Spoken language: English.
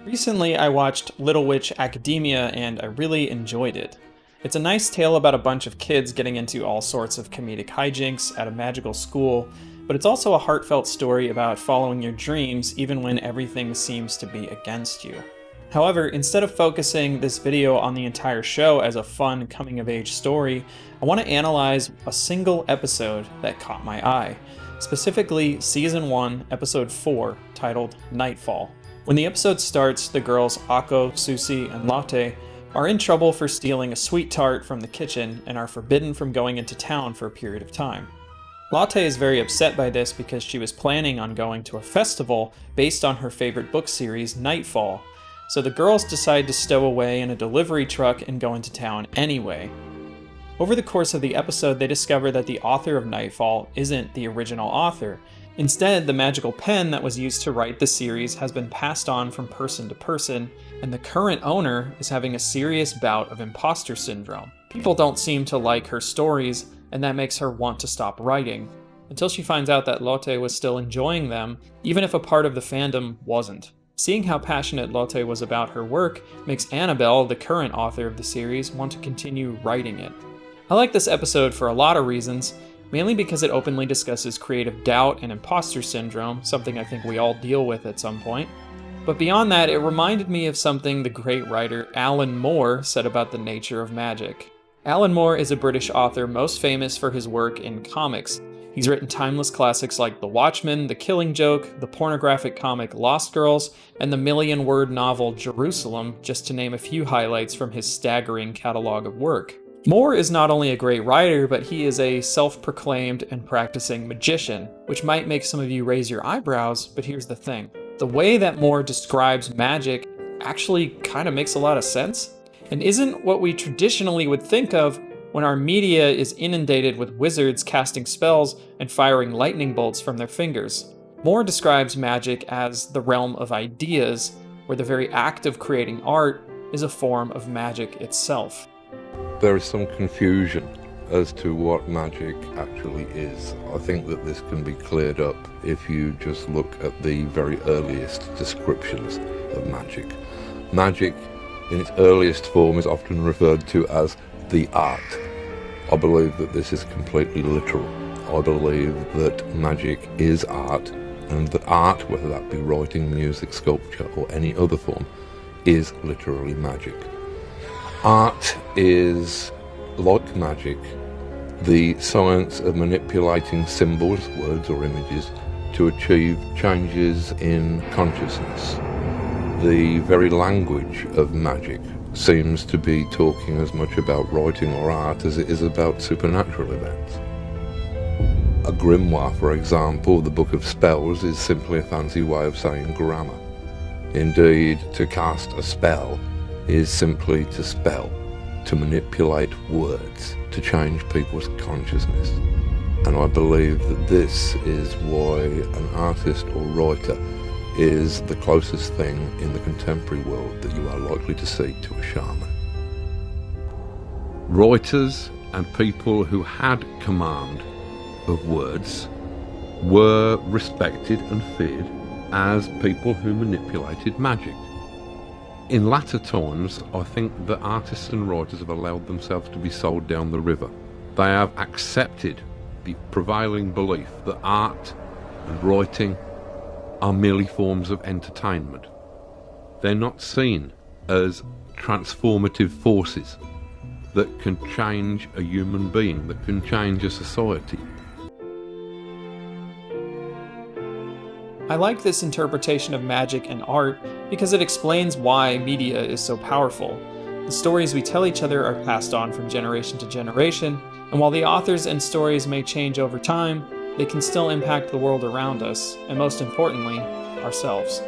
Recently, I watched Little Witch Academia and I really enjoyed it. It's a nice tale about a bunch of kids getting into all sorts of comedic hijinks at a magical school, but it's also a heartfelt story about following your dreams even when everything seems to be against you. However, instead of focusing this video on the entire show as a fun coming-of-age story, I want to analyze a single episode that caught my eye, specifically Season 1, Episode 4, titled Nightfall. When the episode starts, the girls Akko, Susie, and Lotte are in trouble for stealing a sweet tart from the kitchen and are forbidden from going into town for a period of time. Lotte is very upset by this because she was planning on going to a festival based on her favorite book series, Nightfall, so the girls decide to stow away in a delivery truck and go into town anyway. Over the course of the episode, they discover that the author of Nightfall isn't the original author. Instead, the magical pen that was used to write the series has been passed on from person to person, and the current owner is having a serious bout of imposter syndrome. People don't seem to like her stories, and that makes her want to stop writing, until she finds out that Lotte was still enjoying them, even if a part of the fandom wasn't. Seeing how passionate Lotte was about her work makes Annabelle, the current author of the series, want to continue writing it. I like this episode for a lot of reasons, mainly because it openly discusses creative doubt and imposter syndrome, something I think we all deal with at some point. But beyond that, it reminded me of something the great writer Alan Moore said about the nature of magic. Alan Moore is a British author most famous for his work in comics. He's written timeless classics like The Watchmen, The Killing Joke, the pornographic comic Lost Girls, and the million-word novel Jerusalem, just to name a few highlights from his staggering catalog of work. Moore is not only a great writer, but he is a self-proclaimed and practicing magician, which might make some of you raise your eyebrows, but here's the thing. The way that Moore describes magic actually kind of makes a lot of sense, and isn't what we traditionally would think of when our media is inundated with wizards casting spells and firing lightning bolts from their fingers. Moore describes magic as the realm of ideas, where the very act of creating art is a form of magic itself. There is some confusion as to what magic actually is. I think that this can be cleared up if you just look at the very earliest descriptions of magic. Magic, in its earliest form, is often referred to as the art. I believe that this is completely literal. I believe that magic is art, and that art, whether that be writing, music, sculpture, or any other form, is literally magic. Art is, like magic, the science of manipulating symbols, words or images, to achieve changes in consciousness. The very language of magic seems to be talking as much about writing or art as it is about supernatural events. A grimoire, for example, the Book of Spells, is simply a fancy way of saying grammar. Indeed, to cast a spell is simply to spell, to manipulate words, to change people's consciousness. And I believe that this is why an artist or writer is the closest thing in the contemporary world that you are likely to see to a shaman. Writers and people who had command of words were respected and feared as people who manipulated magic. In latter times, I think that artists and writers have allowed themselves to be sold down the river. They have accepted the prevailing belief that art and writing are merely forms of entertainment. They're not seen as transformative forces that can change a human being, that can change a society. I like this interpretation of magic and art because it explains why media is so powerful. The stories we tell each other are passed on from generation to generation, and while the authors and stories may change over time, they can still impact the world around us, and most importantly, ourselves.